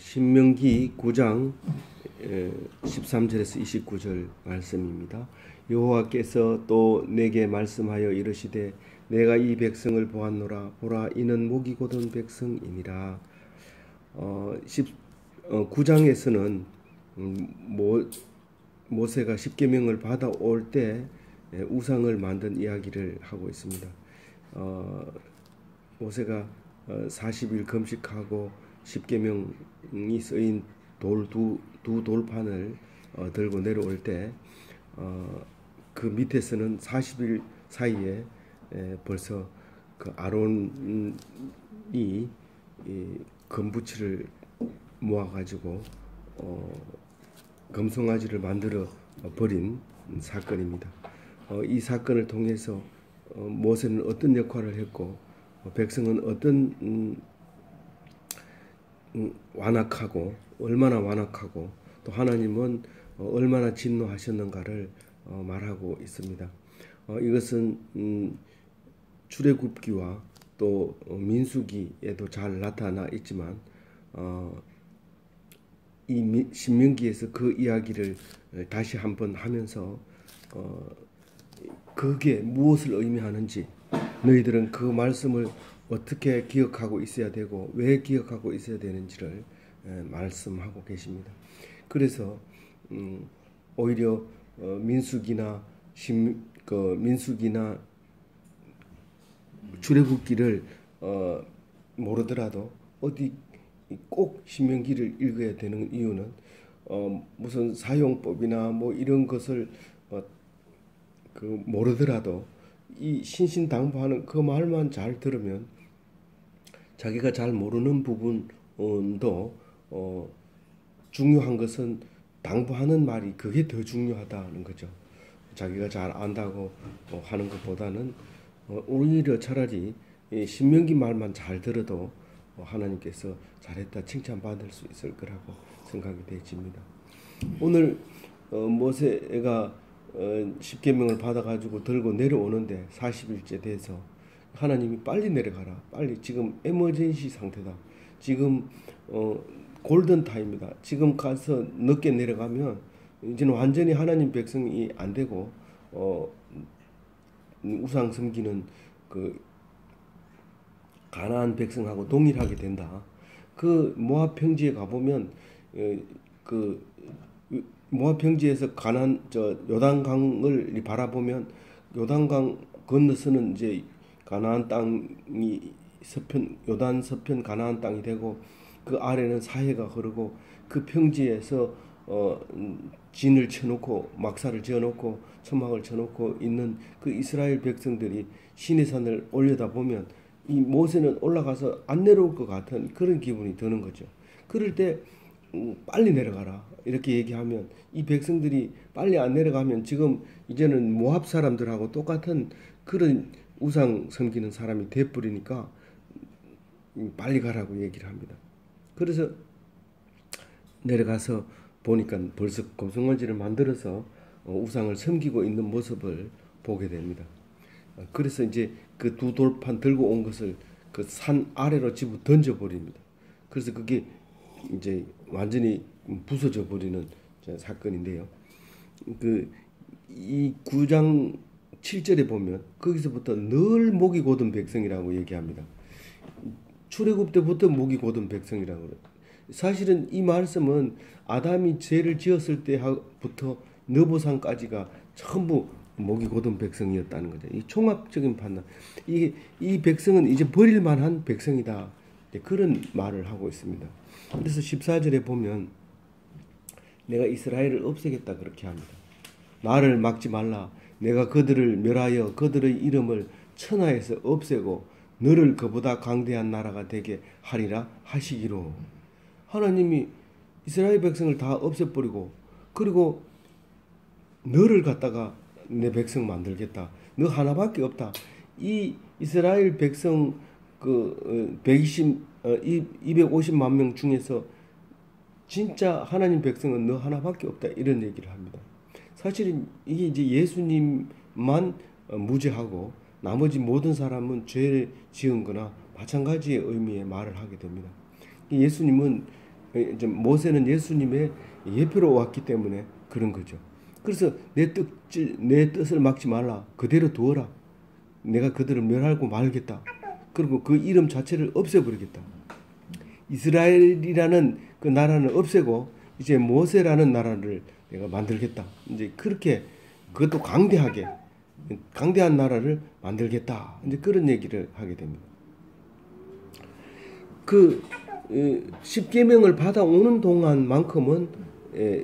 신명기 9장 13절에서 29절 말씀입니다. 여호와께서 또 내게 말씀하여 이르시되 내가 이 백성을 보았노라. 보라, 이는 목이 곧은 백성이니라. 9장에서는 모세가 십계명을 받아올 때 우상을 만든 이야기를 하고 있습니다. 모세가 40일 금식하고 십계명이 쓰인 두 돌판을 들고 내려올 때 그 밑에서는 40일 사이에 벌써 그 아론이 금부치를 모아가지고 금송아지를 만들어 버린 사건입니다. 이 사건을 통해서 모세는 어떤 역할을 했고 백성은 어떤 완악하고 얼마나 완악하고 또 하나님은 얼마나 진노하셨는가를 말하고 있습니다. 이것은 출애굽기와 또 민수기에도 잘 나타나 있지만 이 신명기에서 그 이야기를 다시 한번 하면서 그게 무엇을 의미하는지, 너희들은 그 말씀을 어떻게 기억하고 있어야 되고 왜 기억하고 있어야 되는지를 말씀하고 계십니다. 그래서 오히려 민수기나 출애굽기를 모르더라도 어디 꼭 신명기를 읽어야 되는 이유는 무슨 사용법이나 뭐 이런 것을 모르더라도 이 신신당부하는 그 말만 잘 들으면 자기가 잘 모르는 부분도 중요한 것은 당부하는 말이 그게 더 중요하다는 거죠. 자기가 잘 안다고 하는 것보다는 오히려 차라리 신명기 말만 잘 들어도 하나님께서 잘했다 칭찬받을 수 있을 거라고 생각이 되집니다. 오늘 모세가 십계명을 받아가지고 들고 내려오는데 40일째 돼서 하나님이 빨리 내려가라. 빨리, 지금 에머전시 상태다. 지금 골든 타임이다. 지금 가서 늦게 내려가면 이제는 완전히 하나님 백성이 안 되고 우상 섬기는 그 가나안 백성하고 동일하게 된다. 그 모압 평지에 가보면 그 모압 평지에서 요단강을 바라보면 요단강 건너서는 이제 가나안 땅이 요단 서편 가나안 땅이 되고 그 아래는 사해가 흐르고 그 평지에서 진을 쳐놓고 막사를 지어놓고 천막을 쳐놓고 있는 그 이스라엘 백성들이 시내산을 올려다 보면 이 모세는 올라가서 안 내려올 것 같은 그런 기분이 드는 거죠. 그럴 때 빨리 내려가라 이렇게 얘기하면 이 백성들이 빨리 안 내려가면 지금 이제는 모압 사람들하고 똑같은 그런 우상 섬기는 사람이 돼버리니까 빨리 가라고 얘기를 합니다. 그래서 내려가서 보니까 벌써 금송아지를 만들어서 우상을 섬기고 있는 모습을 보게 됩니다. 그래서 이제 그 두 돌판 들고 온 것을 그 산 아래로 집어 던져버립니다. 그래서 그게 이제 완전히 부서져 버리는 사건인데요. 이 9장 7절에 보면 거기서부터 늘 목이 곧은 백성이라고 얘기합니다. 출애굽 때부터 목이 곧은 백성이라고 그래요. 사실은 이 말씀은 아담이 죄를 지었을 때부터 너보상까지가 전부 목이 곧은 백성이었다는 거죠. 이 종합적인 판단. 이 백성은 이제 버릴 만한 백성이다. 그런 말을 하고 있습니다. 그래서 14절에 보면 내가 이스라엘을 없애겠다 그렇게 합니다. 나를 막지 말라. 내가 그들을 멸하여 그들의 이름을 천하에서 없애고 너를 그보다 강대한 나라가 되게 하리라 하시기로. 하나님이 이스라엘 백성을 다 없애버리고 그리고 너를 갖다가 내 백성 만들겠다. 너 하나밖에 없다. 이 이스라엘 백성 250만 명 중에서 진짜 하나님 백성은 너 하나밖에 없다. 이런 얘기를 합니다. 사실은 이게 이제 예수님만 무죄하고 나머지 모든 사람은 죄를 지은 거나 마찬가지의 의미의 말을 하게 됩니다. 예수님은 이제 모세는 예수님의 예표로 왔기 때문에 그런 거죠. 그래서 내 뜻을 막지 말라. 그대로 두어라. 내가 그들을 멸하고 말겠다. 그리고 그 이름 자체를 없애버리겠다. 이스라엘이라는 그 나라는 없애고 이제 모세라는 나라를 내가 만들겠다. 이제 그렇게 그것도 강대한 나라를 만들겠다. 이제 그런 얘기를 하게 됩니다. 그 십계명을 받아오는 동안만큼은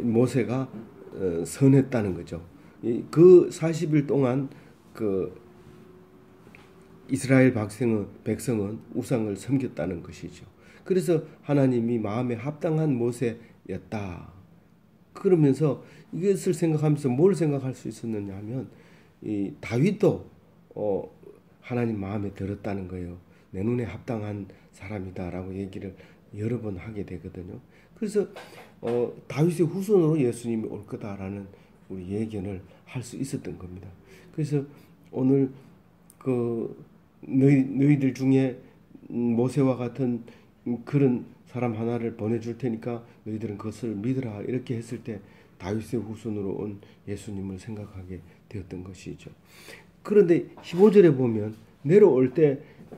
모세가 선했다는 거죠. 그 40일 동안 그 이스라엘 백성은 우상을 섬겼다는 것이죠. 그래서 하나님이 마음에 합당한 모세였다. 그러면서 이것을 생각하면서 뭘 생각할 수 있었느냐 하면 이 다윗도 하나님 마음에 들었다는 거예요. 내 눈에 합당한 사람이다라고 얘기를 여러 번 하게 되거든요. 그래서 다윗의 후손으로 예수님이 올 거다라는 우리 예견을 할 수 있었던 겁니다. 그래서 오늘 그 너희들 중에 모세와 같은 그런 사람 하나를 보내줄 테니까 너희들은 그것을 믿으라 이렇게 했을 때 다윗의 후손으로 온 예수님을 생각하게 되었던 것이죠. 그런데 15절에 보면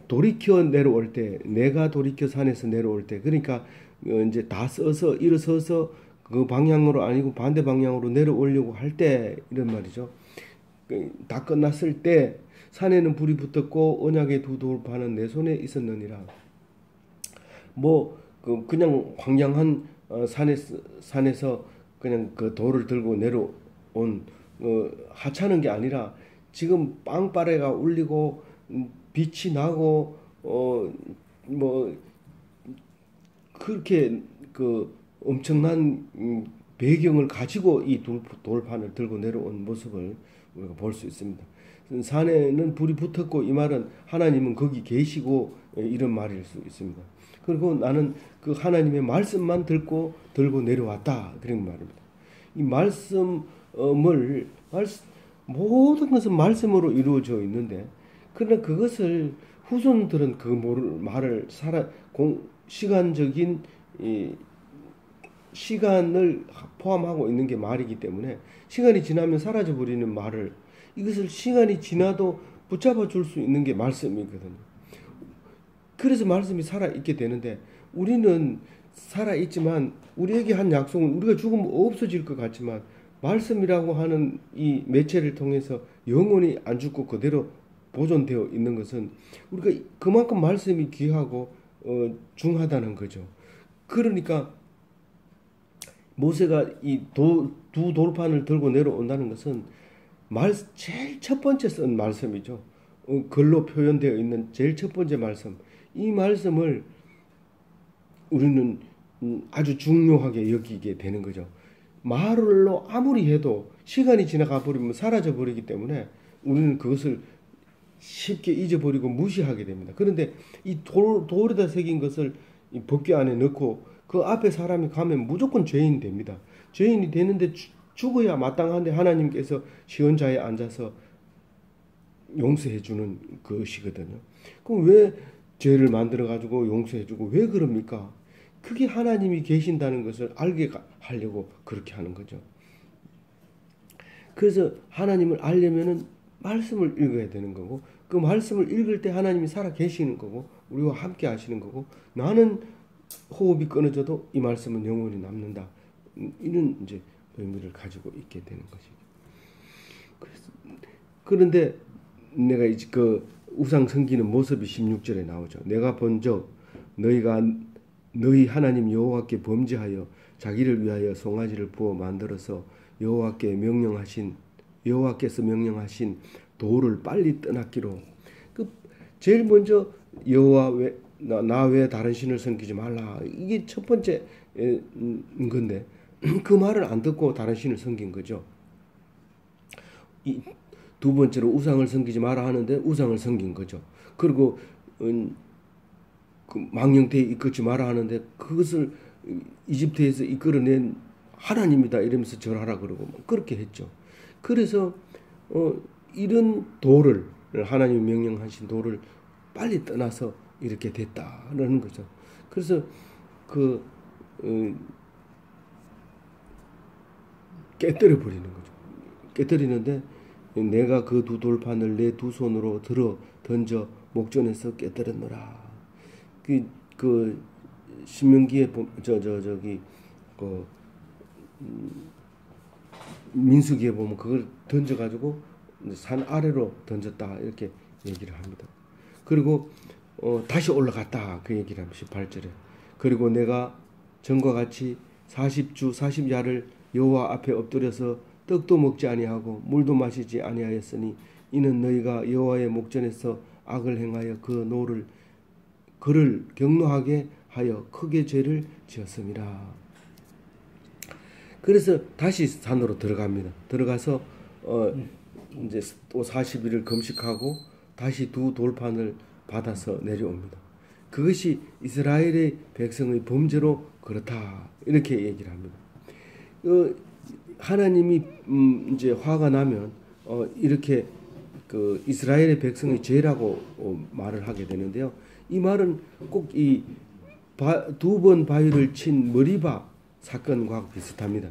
돌이켜 내려올 때 내가 돌이켜 산에서 내려올 때 그러니까 이제 다 써서 일어서서 그 방향으로 아니고 반대 방향으로 내려오려고 할 때 이런 말이죠. 다 끝났을 때 산에는 불이 붙었고 언약의 두 돌판은 내 손에 있었느니라. 그냥 황량한 산에서 그냥 그 돌을 들고 내려온 하찮은 게 아니라 지금 빵빠레가 울리고 빛이 나고 그렇게 그 엄청난 배경을 가지고 이 돌판을 들고 내려온 모습을 우리가 볼 수 있습니다. 산에는 불이 붙었고 이 말은 하나님은 거기 계시고 이런 말일 수 있습니다. 그리고 나는 그 하나님의 말씀만 들고 내려왔다 그런 말입니다. 이 모든 것은 말씀으로 이루어져 있는데 그러나 그것을 후손들은 그 말을 시간적인 시간을 포함하고 있는 게 말이기 때문에 시간이 지나면 사라져 버리는 말을 이것을 시간이 지나도 붙잡아 줄 수 있는 게 말씀이거든요. 그래서 말씀이 살아있게 되는데 우리는 살아있지만 우리에게 한 약속은 우리가 죽으면 없어질 것 같지만 말씀이라고 하는 이 매체를 통해서 영원히 안 죽고 그대로 보존되어 있는 것은 우리가 그만큼 말씀이 귀하고 중하다는 거죠. 그러니까 모세가 이 두 돌판을 들고 내려온다는 것은 제일 첫 번째 쓴 말씀이죠. 글로 표현되어 있는 제일 첫 번째 말씀. 이 말씀을 우리는 아주 중요하게 여기게 되는 거죠. 말로 아무리 해도 시간이 지나가 버리면 사라져 버리기 때문에 우리는 그것을 쉽게 잊어버리고 무시하게 됩니다. 그런데 이 돌에다 새긴 것을 이 법궤 안에 넣고 그 앞에 사람이 가면 무조건 죄인 됩니다. 죄인이 되는데 죽어야 마땅한데 하나님께서 시온자에 앉아서 용서해 주는 것이거든요. 그럼 왜 죄를 만들어 가지고 용서해 주고 왜 그럽니까? 그게 하나님이 계신다는 것을 알게 하려고 그렇게 하는 거죠. 그래서 하나님을 알려면은 말씀을 읽어야 되는 거고 그 말씀을 읽을 때 하나님이 살아 계시는 거고 우리와 함께 하시는 거고 나는 호흡이 끊어져도 이 말씀은 영원히 남는다. 이런 이제 의미를 가지고 있게 되는 것이죠. 그런데 내가 이제 그 우상 섬기는 모습이 16절에 나오죠. 내가 본적 너희 하나님 여호와께 범죄하여 자기를 위하여 송아지를 부어 만들어서 여호와께서 명령하신 도를 빨리 떠났기로. 제일 먼저 나 외에 다른 신을 섬기지 말라. 이게 첫 번째 건데 그 말을 안 듣고 다른 신을 섬긴 거죠. 두 번째로 우상을 섬기지 마라 하는데 우상을 섬긴 거죠. 그리고 그 망령태에 이끌지 마라 하는데 그것을 이집트에서 이끌어낸 하나님이다 이러면서 절하라 그러고 그렇게 했죠. 그래서 이런 도를 하나님이 명령하신 도를 빨리 떠나서 이렇게 됐다는 거죠. 그래서 그 깨뜨려 버리는 거죠. 깨뜨리는데 내가 그 두 돌판을 내 두 손으로 들어 던져 목전에서 깨뜨렸노라. 그 신명기에 저기 그 민수기에 보면 그걸 던져 가지고 산 아래로 던졌다 이렇게 얘기를 합니다. 그리고 다시 올라갔다 그 얘기를 합니다. 18절에. 그리고 내가 전과 같이 40주 40야를 여호와 앞에 엎드려서 떡도 먹지 아니하고 물도 마시지 아니하였으니 이는 너희가 여호와의 목전에서 악을 행하여 그를 경노하게 하여 크게 죄를 지었음이라. 그래서 다시 산으로 들어갑니다. 들어가서 이제 또 40일을 금식하고 다시 두 돌판을 받아서 내려옵니다. 그것이 이스라엘의 백성의 범죄로 그렇다 이렇게 얘기를 합니다. 하나님이 이제 화가 나면 이렇게 그 이스라엘의 백성의 죄라고 말을 하게 되는데요. 이 말은 꼭 이 두 번 바위를 친 머리바 사건과 비슷합니다.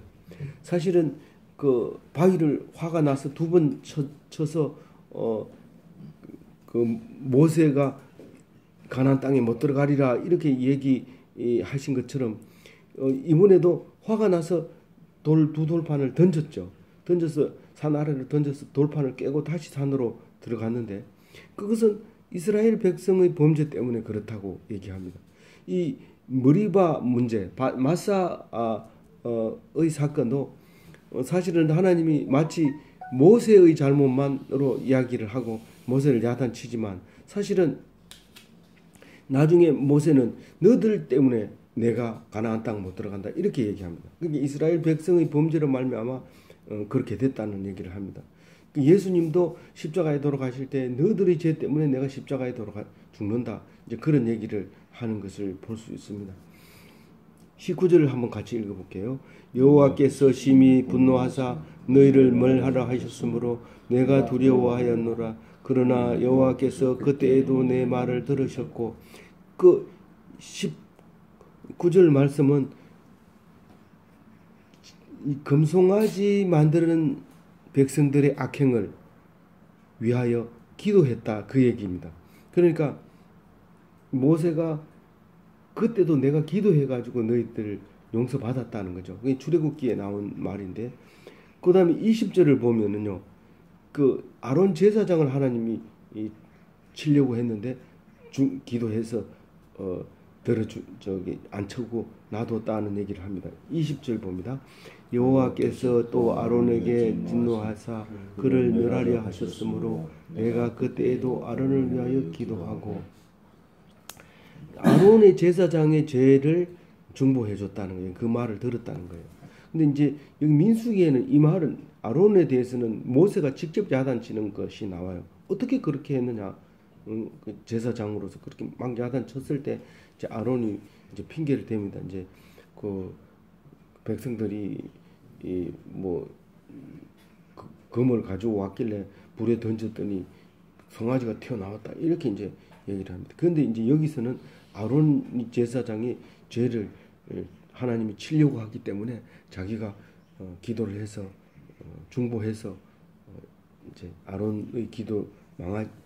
사실은 그 바위를 화가 나서 두 번 쳐서 그 모세가 가나안 땅에 못 들어가리라 이렇게 얘기하신 것처럼 이번에도 화가 나서 두 돌판을 던졌죠. 던져서 산 아래로 던져서 돌판을 깨고 다시 산으로 들어갔는데 그것은 이스라엘 백성의 범죄 때문에 그렇다고 얘기합니다. 이 머리바 문제, 마사의 사건도 사실은 하나님이 마치 모세의 잘못만으로 이야기를 하고 모세를 야단치지만 사실은 나중에 모세는 너들 때문에 내가 가나안 땅 못 들어간다 이렇게 얘기합니다. 그러니까 이스라엘 백성의 범죄로 말미암아 그렇게 됐다는 얘기를 합니다. 예수님도 십자가에 돌아가실 때 너들의 죄 때문에 내가 십자가에 죽는다 이제 그런 얘기를 하는 것을 볼 수 있습니다. 19절을 한번 같이 읽어볼게요. 여호와께서 심히 분노하사 너희를 멸하라 하셨으므로 내가 두려워하였노라. 그러나 여호와께서 그때에도 내 말을 들으셨고 그 19절 말씀은 이 금송아지 만드는 백성들의 악행을 위하여 기도했다 그 얘기입니다. 그러니까 모세가 그때도 내가 기도해가지고 너희들 용서받았다는 거죠. 그게 출애굽기에 나온 말인데 그 다음에 20절을 보면은요. 그 아론 제사장을 하나님이 치려고 했는데 기도해서 안 쳐고 놔뒀다는 얘기를 합니다. 20절 봅니다. 여호와께서 또 아론에게 진노하사 그를 멸하려 하셨으므로 내가 그때에도 아론을 위하여 기도하고 아론의 제사장의 죄를 중보해 줬다는 거예요. 그 말을 들었다는 거예요. 근데 이제 여기 민수기에는 이 말은 아론에 대해서는 모세가 직접 야단치는 것이 나와요. 어떻게 그렇게 했느냐? 그 제사장으로서 그렇게 막 야단쳤을 때 이제 아론이 이제 핑계를 댑니다. 이제 그 백성들이 금을 가지고 왔길래 불에 던졌더니 송아지가 튀어나왔다. 이렇게 이제 얘기를 합니다. 그런데 이제 여기서는 아론 제사장이 죄를 하나님이 치려고 하기 때문에 자기가 기도를 해서 중보해서 이제 아론의 기도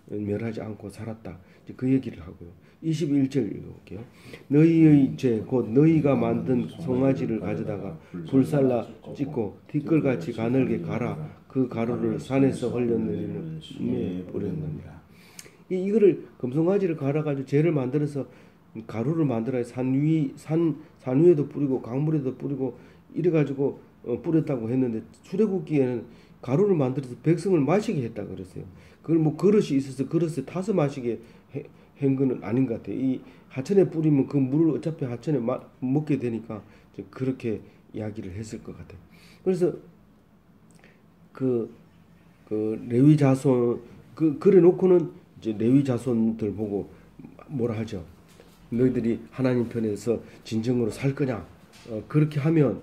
멸하지 않고 살았다. 이제 그 얘기를 하고요. 21절 읽어볼게요. 너희의 죄 곧 너희가 만든 송아지를 가져다가 불살라 찢고 티끌같이 가늘게 갈아 그 가루를 산에서 흘려내리는 뿌렸느니라. 이거를 금송아지를 갈아가지고 죄를 만들어서 가루를 만들어야 산 위에도 뿌리고 강물에도 뿌리고 이래가지고 뿌렸다고 했는데 출애굽기에는 가루를 만들어서 백성을 마시게 했다 그랬어요. 그걸 뭐 그릇이 있어서 그릇에 타서 마시게 한 거는 아닌 것 같아요. 이 하천에 뿌리면 그 물을 어차피 하천에 먹게 되니까 그렇게 이야기를 했을 것 같아요. 그래서 그 레위 자손 그래 놓고는 이제 레위 자손들 보고 뭐라 하죠? 너희들이 하나님 편에서 진정으로 살 거냐? 그렇게 하면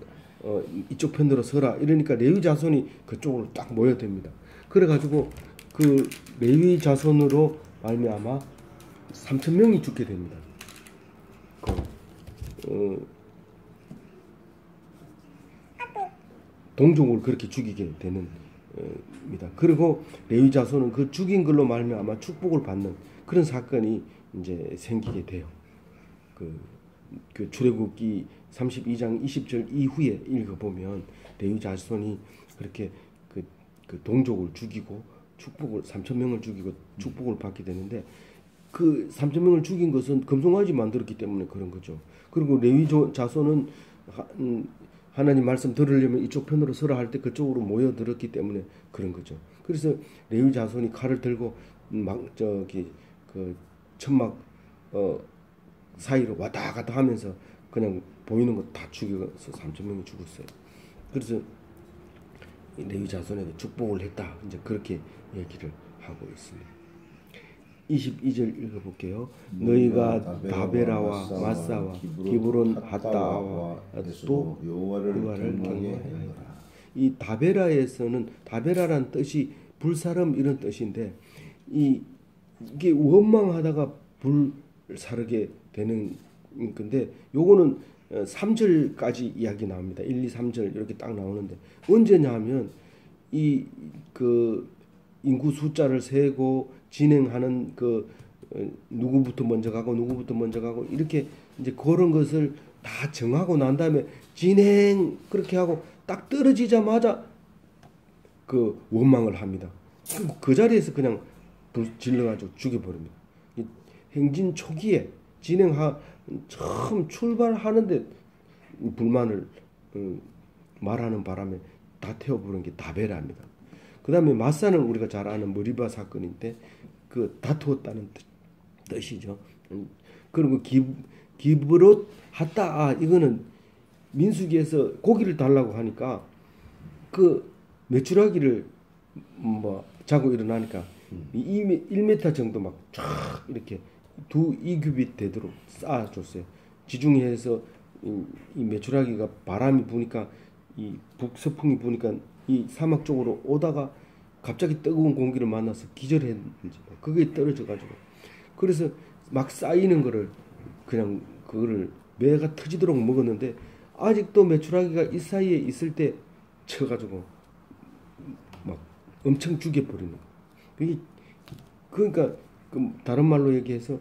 이쪽 편으로 서라. 이러니까 레위 자손이 그쪽으로 딱 모여듭니다. 그래가지고 그 레위 자손으로 말미암아 3,000명이 죽게 됩니다. 동족을 그렇게 죽이게 되는 입니다. 그리고 레위 자손은 그 죽인 걸로 말미암아 축복을 받는 그런 사건이 이제 생기게 돼요. 그 출애굽기 32장 20절 이후에 읽어보면 레위 자손이 그렇게 그 동족을 죽이고 축복을 3,000명을 죽이고 축복을 받게 되는데 그 3,000명을 죽인 것은 금송아지 만들었기 때문에 그런 거죠. 그리고 레위 자손은 하나님 말씀 들으려면 이쪽 편으로 서라 할 때 그쪽으로 모여들었기 때문에 그런 거죠. 그래서 레위 자손이 칼을 들고 막 그 천막 사이로 왔다 갔다 하면서 그냥 보이는 거 다 죽여서 3,000명이 죽었어요. 그래서 레위 자손에게 축복을 했다. 이제 그렇게 얘기를 하고 있습니다. 22절 읽어볼게요. 너희가 다베라와 마사와 기브론 하타와 또 여호와를 경외하여라. 이 다베라에서는 다베라란 뜻이 불사름 이런 뜻인데 이게 원망하다가 불사르게 되는 건데 요거는 3절까지 이야기 나옵니다. 1, 2, 3절 이렇게 딱 나오는데 언제냐 하면 그 인구 숫자를 세고 진행하는 누구부터 먼저 가고 이렇게 이제 그런 것을 다 정하고 난 다음에 진행 그렇게 하고 딱 떨어지자마자 그 원망을 합니다. 그 자리에서 그냥 불 질러가지고 죽여버립니다. 행진 초기에 처음 출발하는데 불만을 말하는 바람에 다 태워버린 게 다베라입니다. 그 다음에 마사는 우리가 잘 아는 머리바 사건인데 그 다투었다는 뜻이죠. 그리고 기브롯 하따 이거는 민수기에서 고기를 달라고 하니까 그 메추라기를 자고 일어나니까 1m 정도 막 쫙 이렇게 2규빗 되도록 쌓아줬어요. 지중해에서 이 메추라기가 바람이 부니까 이 북서풍이 부니까 이 사막 쪽으로 오다가 갑자기 뜨거운 공기를 만나서 기절했는지 그게 떨어져가지고 그래서 막 쌓이는 거를 그냥 그거를 매가 터지도록 먹었는데 아직도 메추라기가 이 사이에 있을 때 쳐가지고 막 엄청 죽여버리는 거예요. 그러니까 다른 말로 얘기해서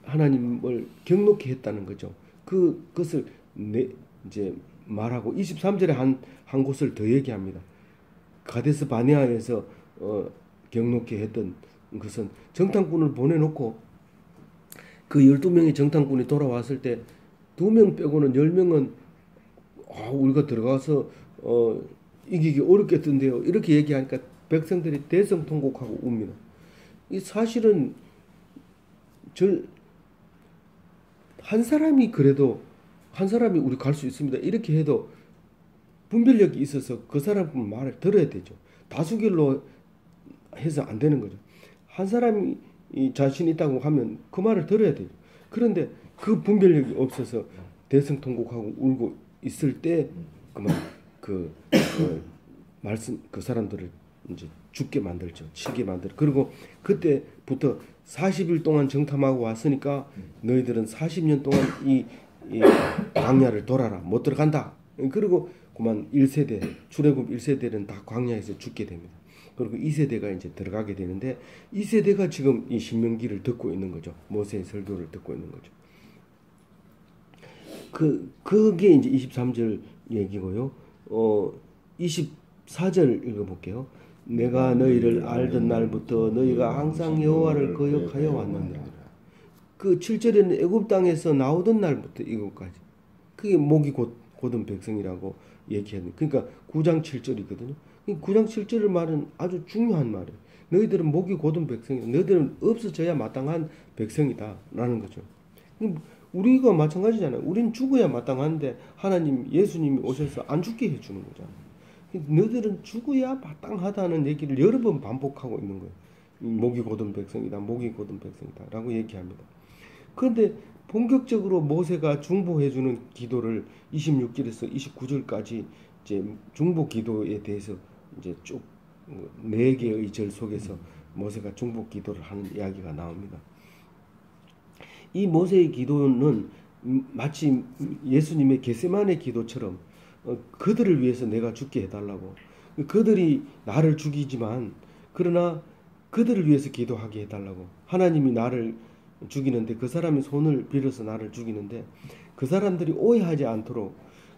하나님을 경노케 했다는 거죠. 그것을 이제 말하고 23절에 한 곳을 더 얘기합니다. 가데스 바네아에서 경노케 했던 것은 정탐꾼을 보내놓고 그 12명의 정탐꾼이 돌아왔을 때 2명 빼고는 10명은 우리가 들어가서 이기기 어렵겠던데요. 이렇게 얘기하니까 백성들이 대성통곡하고 웁니다. 이 사실은 한 사람이 그래도 한 사람이 우리 갈 수 있습니다. 이렇게 해도 분별력이 있어서 그 사람 말을 들어야 되죠. 다수결로 해서 안 되는 거죠. 한 사람이 자신 있다고 하면 그 말을 들어야 되죠. 그런데 그 분별력이 없어서 대성통곡하고 울고 있을 때 그만 말씀 그 사람들을 이제 죽게 만들죠. 치게 만들. 그리고 그때부터 40일 동안 정탐하고 왔으니까 너희들은 40년 동안 이 광야를 돌아라. 못 들어간다. 그리고 그만 1세대 출애굽 1세대는 다 광야에서 죽게 됩니다. 그리고 2세대가 이제 들어가게 되는데 2세대가 지금 이 신명기를 듣고 있는 거죠. 모세의 설교를 듣고 있는 거죠. 그게 이제 23절 얘기고요. 24절 읽어볼게요. 내가 너희를 알던 날부터 너희가 항상 여호와를 거역하여 왔느니라. 그 7절에는 애굽 땅에서 나오던 날부터 이것까지. 그게 목이 곧은 백성이라고 얘기하는. 그러니까 9장 7절이거든요. 9장 7절의 말은 아주 중요한 말이에요. 너희들은 목이 곧은 백성이다. 너희들은 없어져야 마땅한 백성이다라는 거죠. 우리가 마찬가지잖아요. 우린 죽어야 마땅한데 하나님 예수님이 오셔서 안 죽게 해주는 거잖아요. 너희들은 죽어야 마땅하다는 얘기를 여러 번 반복하고 있는 거예요. 목이 곧은 백성이다. 목이 곧은 백성이다. 라고 얘기합니다. 그런데 본격적으로 모세가 중보해주는 기도를 26절에서 29절까지 이제 중보 기도에 대해서 이제 쭉 4개의 절 속에서 모세가 중보 기도를 하는 이야기가 나옵니다. 이 모세의 기도는 마치 예수님의 겟세마네 기도처럼 그들을 위해서 내가 죽게 해달라고. 그들이 나를 죽이지만 그러나 그들을 위해서 기도하게 해달라고. 하나님이 나를 죽이는데 그 사람이 손을 빌어서 나를 죽이는데 그 사람들이 오해하지 않도록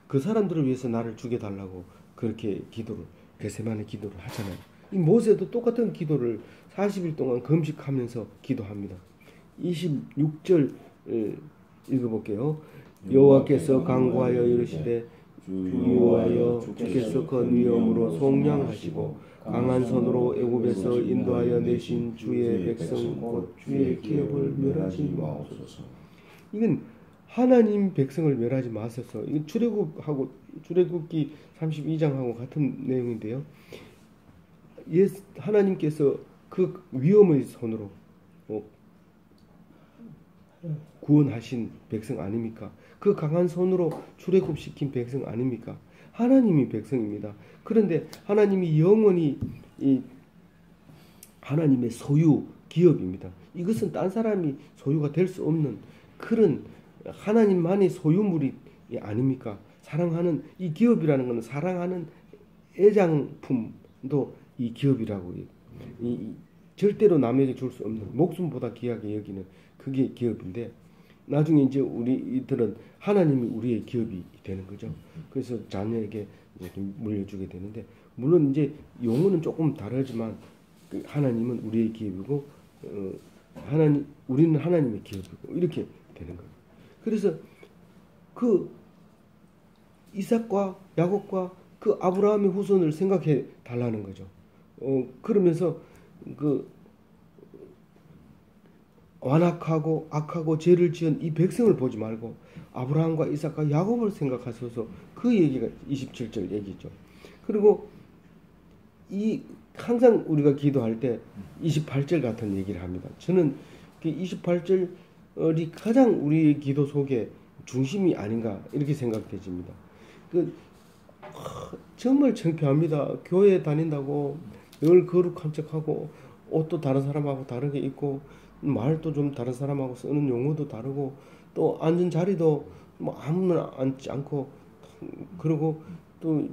그 사람들을 위해서 나를 죽여달라고 그렇게 기도를 겟세마네 기도를 하잖아요. 이 모세도 똑같은 기도를 40일 동안 금식하면서 기도합니다. 26절 읽어볼게요. 여호와께서 간구하여 이르시되 여호와여 주께서 그 위엄으로 속량하시고 강한 손으로 애굽에서 인도하여 내신 주의 백성 곧 주의 기업을 멸하지 마옵소서. 이건 하나님 백성을 멸하지 마소서. 이건 출애굽기 32장하고 같은 내용인데요. 하나님께서 그 위엄의 손으로 구원하신 백성 아닙니까? 그 강한 손으로 출애굽시킨 백성 아닙니까? 하나님이 백성입니다. 그런데 하나님이 영원히 이 하나님의 소유 기업입니다. 이것은 딴 사람이 소유가 될 수 없는 그런 하나님만의 소유물이 아닙니까? 사랑하는 이 기업이라는 것은 사랑하는 애장품도 이 기업이라고 절대로 남에게 줄 수 없는 목숨보다 귀하게 여기는 그게 기업인데 나중에 이제 우리들은 하나님이 우리의 기업이 되는 거죠. 그래서 자녀에게 이렇게 물려주게 되는데 물론 이제 용어는 조금 다르지만 하나님은 우리의 기업이고 우리는 하나님의 기업이고 이렇게 되는 거예요. 그래서 그 이삭과 야곱과 그 아브라함의 후손을 생각해 달라는 거죠. 그러면서 그 완악하고 악하고 죄를 지은 이 백성을 보지 말고 아브라함과 이삭과 야곱을 생각하셔서 그 얘기가 27절 얘기죠. 그리고 항상 우리가 기도할 때 28절 같은 얘기를 합니다. 저는 그 28절이 가장 우리의 기도 속에 중심이 아닌가 이렇게 생각되집니다. 정말 창피합니다. 교회 다닌다고 늘 거룩한 척하고 옷도 다른 사람하고 다르게 입고 말도 좀 다른 사람하고 쓰는 용어도 다르고 또 앉은 자리도 뭐 아무나 앉지 않고 그리고 또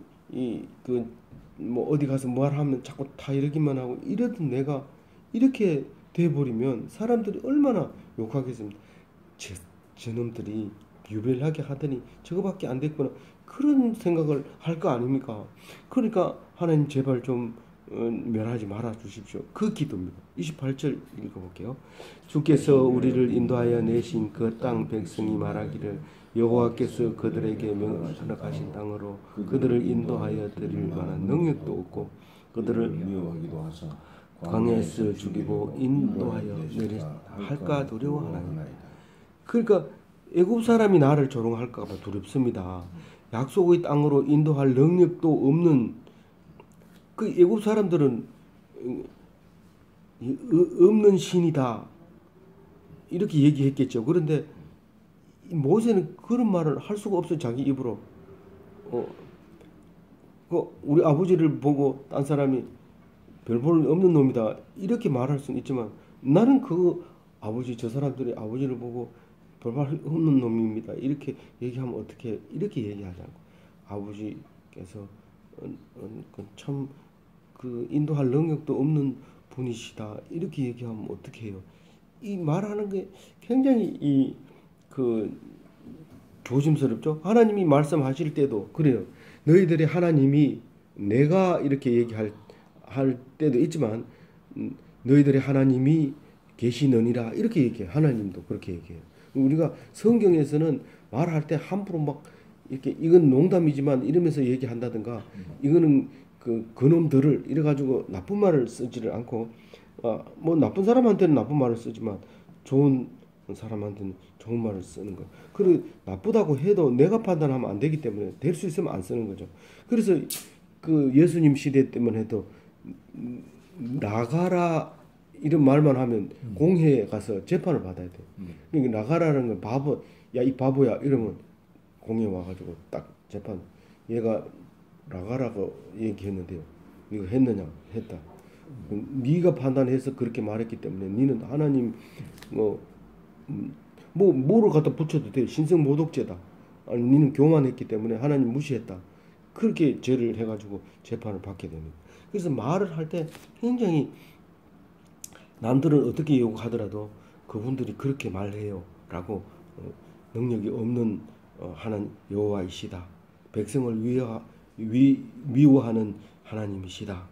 뭐 어디 가서 뭘 하면 자꾸 다 이러기만 하고 이러던 내가 이렇게 돼버리면 사람들이 얼마나 욕하겠습니까? 저놈들이 유별나게 하더니 저거밖에 안 됐구나 그런 생각을 할 거 아닙니까? 그러니까 하나님 제발 좀 멸하지 말아 주십시오. 그 기도입니다. 28절 읽어볼게요. 주께서 우리를 인도하여 내신 그 땅 백성이 말하기를 여호와께서 그들에게 허락하신 땅으로 그들을 인도하여 드릴 만한 능력도 없고 그들을 미워하기도 하사 광야에서 죽이고 인도하여 내려 할까 두려워하나이다. 그러니까 애굽 사람이 나를 조롱할까 봐 두렵습니다. 약속의 땅으로 인도할 능력도 없는 그 애굽 사람들은 없는 신이다 이렇게 얘기했겠죠. 그런데 모세는 그런 말을 할 수가 없어요. 자기 입으로 우리 아버지를 보고 딴 사람이 별 볼 없는 놈이다 이렇게 말할 수는 있지만 나는 그 아버지 저 사람들이 아버지를 보고 별 볼 없는 놈입니다 이렇게 얘기하면 어떻게 이렇게 얘기하지 않고 아버지께서 참 그 인도할 능력도 없는 분이시다 이렇게 얘기하면 어떻게 해요? 이 말하는 게 굉장히 조심스럽죠. 하나님이 말씀하실 때도 그래요. 너희들의 하나님이 내가 이렇게 얘기할 때도 있지만 너희들의 하나님이 계시느니라 이렇게 얘기해요. 하나님도 그렇게 얘기해요. 우리가 성경에서는 말할 때 함부로 막 이렇게 이건 농담이지만 이러면서 얘기한다든가 이거는 그놈들을 이래가지고 나쁜 말을 쓰지를 않고 뭐 나쁜 사람한테는 나쁜 말을 쓰지만 좋은 사람한테는 좋은 말을 쓰는 거예요. 그리고 나쁘다고 해도 내가 판단하면 안 되기 때문에 될 수 있으면 안 쓰는 거죠. 그래서 그 예수님 시대 때만 해도 나가라 이런 말만 하면 공회에 가서 재판을 받아야 돼요. 그러니까 나가라는 건 바보, 야 이 바보야 이러면 공회 와가지고 딱 재판 얘가 나가라고 얘기했는데요. 이거 했느냐? 했다. 네가 판단해서 그렇게 말했기 때문에 너는 하나님 뭐를 갖다 붙여도 돼. 신성 모독죄다. 아니 니는 교만했기 때문에 하나님 무시했다. 그렇게 죄를 해가지고 재판을 받게 됩니다. 그래서 말을 할 때 굉장히 남들은 어떻게 욕하더라도 그분들이 그렇게 말해요라고 능력이 없는 하나님 여호와이시다. 백성을 미워하는 하나님이시다.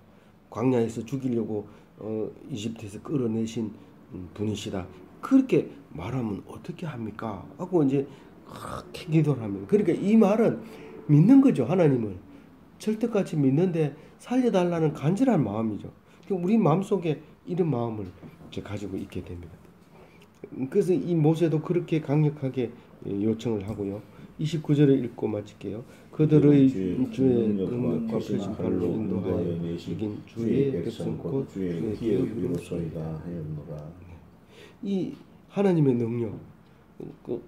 광야에서 죽이려고 이집트에서 끌어내신 분이시다. 그렇게 말하면 어떻게 합니까? 하고 이제 그렇게 기도를 합니다. 그러니까 이 말은 믿는 거죠. 하나님을 절대같이 믿는데 살려달라는 간절한 마음이죠. 우리 마음속에 이런 마음을 이제 가지고 있게 됩니다. 그래서 이 모세도 그렇게 강력하게 요청을 하고요. 29절을 읽고 마칠게요. 그들의 주의 능력과 펴진 팔로 인도하여 이긴 주의 백성 곧 주의 기업이 이루소이다 하였노라. 이 하나님의 능력, 그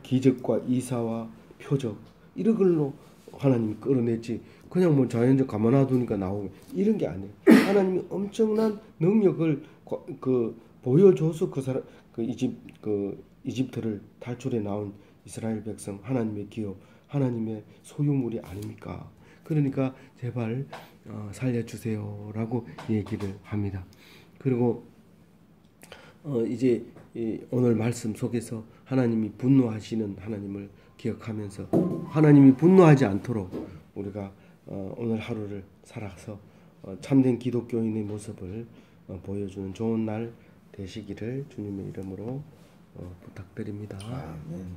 기적과 이사와 표적 이런 걸로 하나님이 끌어냈지 그냥 뭐 자연적 가만 놔두니까 나오고 이런 게 아니에요. 하나님이 엄청난 능력을 보여줘서 이집트를 탈출해 나온 이스라엘 백성 하나님의 기업 하나님의 소유물이 아닙니까? 그러니까 제발 살려주세요라고 얘기를 합니다. 그리고 이제 오늘 말씀 속에서 하나님이 분노하시는 하나님을 기억하면서 하나님이 분노하지 않도록 우리가 오늘 하루를 살아서 참된 기독교인의 모습을 보여주는 좋은 날 되시기를 주님의 이름으로 부탁드립니다. 아멘.